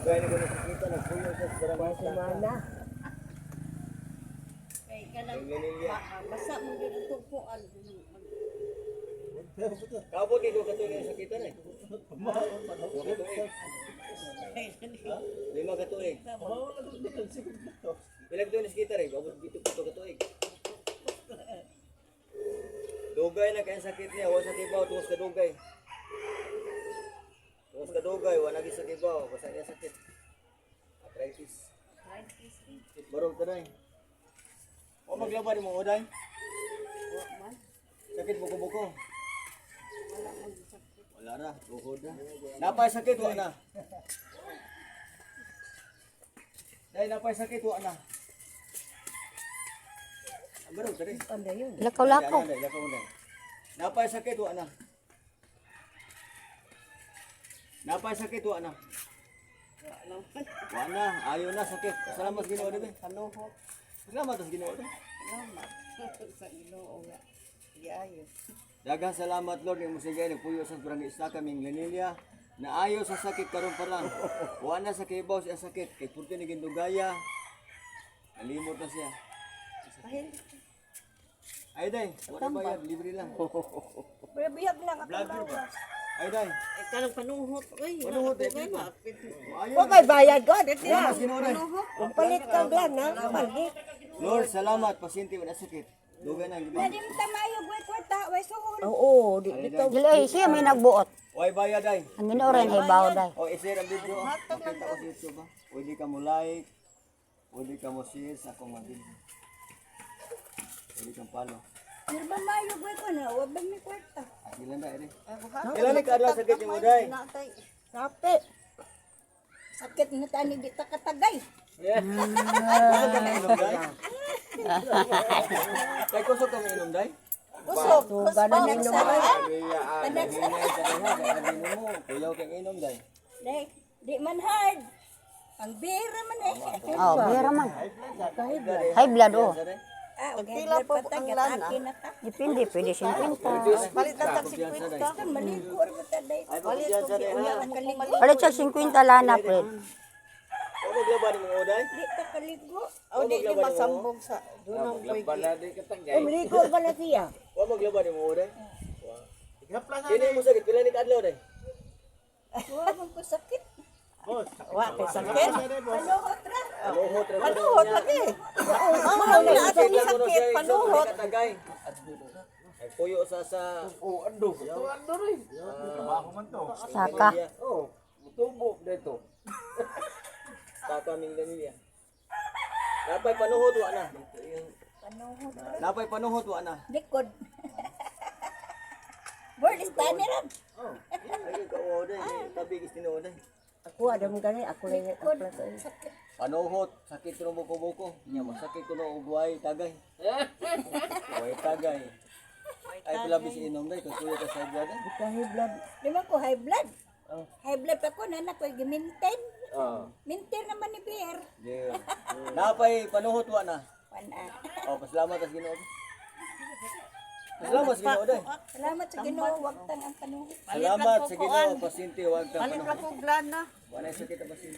Dugay na ko nakikita, nagpuyo siya sa barangay Semana. Kay kanang Ganilya. basa mo gyud ang tugpuan. Kabot dito ka tuig sa kita na. Lima ka tuig. Bilang tuig sa kita rin, kabot dito ka tuig. Dugay na kaya sakit niya, wala sa kibaw, tungos ka dugay. Tungos ka dugay, wala lagi sa kibaw, basta niya sakit. Arthritis. Barong ka na o maglaban mo, Oday? Sakit buko-buko. Wala na, tuhod na. Napay sakit, wala na. Dahil napay sakit, wala na. Barong ka rin. Ano yun? Lakaw-lakaw. Lakaw na. Napay sakit, wala na. Napay sakit, wala na. Wala na, ayaw na sakit. Salamat sa Ginoo din. Panuhot. Salamat sa Ginoo din. Salamat sa Ginoo nga. Giayo. Daghang salamat Lord ng musigay ng puyo sa barangay Isla kaming Lanilla na ayaw sa sakit karon pa lang. Wala na sa kibaw siya sakit kay purti ni gindugaya. Nalimot na siya. Ay day, wala bayad, libre lang. Biyag lang ako. Vlog ba? Ay day, Kanang panuhot. Uy, Panuhot, dugay eh, na. ayaw. Okay, bayad ko. Wala mas Ginoo day. Kung palit ka lang na, palit. Lord, salamat pasyente wala sakit. Dugay na gibang. Hindi mo tamayo, way kwarta, way suhol. Oo, dito. Dili siya may nagbuot. Way bayad day. Ang Ginoo rin ay bawo day. O i-share ang video. Makita ko sa YouTube ba? Pwede ka mo like. Pwede ka mo share sa akong mga video. Pwede kang follow. Ano ba mayo, way ko na, wag ba may kwarta? Ilan na ere? Ilan ni kadlaw sakit mo day? Sapi. Sakit na tani, di ta katagay. Kay kusog ka mainom day? Kusog, kusog. Nagsara. Kuyaw kang inom day. Di man hard. Ang bira man eh. Oh, bira man. High blood oh. Pagpila po ang lana. Depende, pwede 50. Palit na tag 50. Maligo rin mo taday. Palit ko Palit sa 50 lana, Fred. O maglaban mo oday? Di ta kaligo. O di masambong sa dunong pwede. Umligo ba na siya? O maglaban mo oday? Kini mo sakit pila ni kadlaw day? Huwag ko sakit. Wa kay sakit. Panuhot ra. Panuhot ra. Panuhot lagi. Mahal na ato ni sakit, panuhot. Tagay. Ay puyo sa Saka. tubo dito. Sa kaming Lanilla. Napay panuhot wa na. Panuhot. Napay panuhot wa na. Likod. Bird is tani ra. Ay ka oday, tabi is tinuoday. Ako adam gani, ako lang yung plato. Panuhot, sakit kuno buko-buko. Nya masakit kuno ugway tagay. Ugway tagay. Ay pilabis inom day kuya ka sa blood. High blood. Di man ko high blood. High blood ako na ko gi-maintain. Maintain naman ni beer. Yeah. Napay panuhot wa na. Wana. Oh, pasalamat sa Ginoo. Pasalamat sa Ginoo day. Salamat sa Ginoo, wag tang ang panuhot. Salamat sa Ginoo, pasyente wag ka Palit ra panuhot. ko glana. Wala sakit ang pasyente.